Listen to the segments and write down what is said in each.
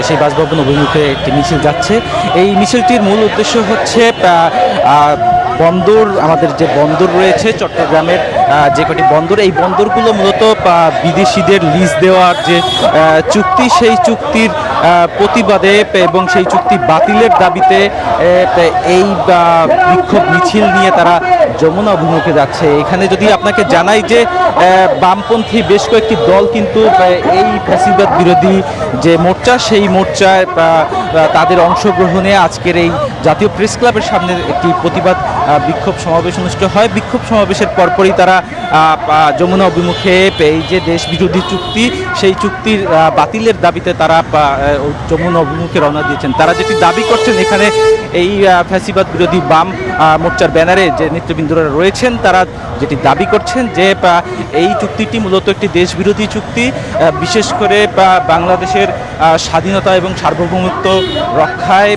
সেই বাসভবন অভিমুখে একটি মিছিল যাচ্ছে। এই মিছিলটির মূল উদ্দেশ্য হচ্ছে বন্দর, আমাদের যে বন্দর রয়েছে চট্টগ্রামের যে কটি বন্দর, এই বন্দরগুলো মূলত বিদেশিদের লিজ দেওয়ার যে চুক্তি, সেই চুক্তির প্রতিবাদে এবং সেই চুক্তি বাতিলের দাবিতে এই বিক্ষোভ মিছিল নিয়ে তারা যমুনা অভিমুখে যাচ্ছে। এখানে যদি আপনাকে জানাই যে বামপন্থী বেশ কয়েকটি দল কিন্তু এই ফ্যাসিবাদ বিরোধী যে মোর্চা, সেই মোর্চায় তাদের অংশগ্রহণে আজকের এই জাতীয় প্রেস ক্লাবের সামনে একটি প্রতিবাদ বিক্ষোভ সমাবেশ অনুষ্ঠিত হয়। বিক্ষোভ সমাবেশের পরপরই তারা যমুনা অভিমুখে এই যে দেশ বিরোধী চুক্তি, সেই চুক্তির বাতিলের দাবিতে তারা যমুনা অভিমুখে রওনা দিয়েছেন। তারা যেটি দাবি করছেন, এখানে এই ফ্যাসিবাদ বিরোধী বাম মোর্চার ব্যানারে যে নেতৃবৃন্দরা রয়েছেন, তারা যেটি দাবি করছেন যে এই চুক্তিটি মূলত একটি দেশ বিরোধী চুক্তি, বিশেষ করে বাংলাদেশের স্বাধীনতা এবং সার্বভৌমত্ব রক্ষায়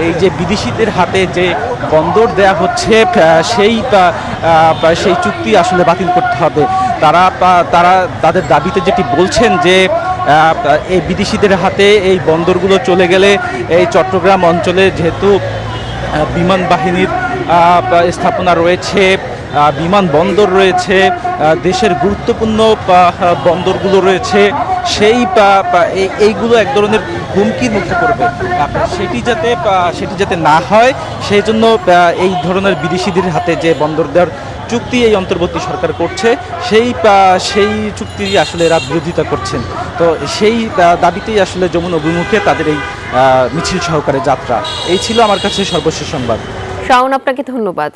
এই যে বিদেশিদের হাতে যে বন্দর দেয়া হচ্ছে, সেই চুক্তি আসলে বাতিল করতে হবে। তারা তাদের দাবিতে যেটি বলছেন যে এই বিদেশিদের হাতে এই বন্দরগুলো চলে গেলে এই চট্টগ্রাম অঞ্চলে যেহেতু বিমান বাহিনীর স্থাপনা রয়েছে, বিমানবন্দর রয়েছে, দেশের গুরুত্বপূর্ণ বন্দরগুলো রয়েছে, এইগুলো এক ধরনের হুমকির মুখে পড়বে। সেটি যাতে না হয়, সেই জন্য এই ধরনের বিদেশিদের হাতে যে বন্দর দেওয়ার চুক্তি এই অন্তর্বর্তী সরকার করছে, সেই চুক্তি আসলে এরা বিরোধিতা করছেন। তো সেই দাবিতেই আসলে যমুনা অভিমুখে তাদের এই মিছিল সহকারে যাত্রা। এই ছিল আমার কাছে সর্বশেষ সংবাদ। শাওন, আপনাকে ধন্যবাদ।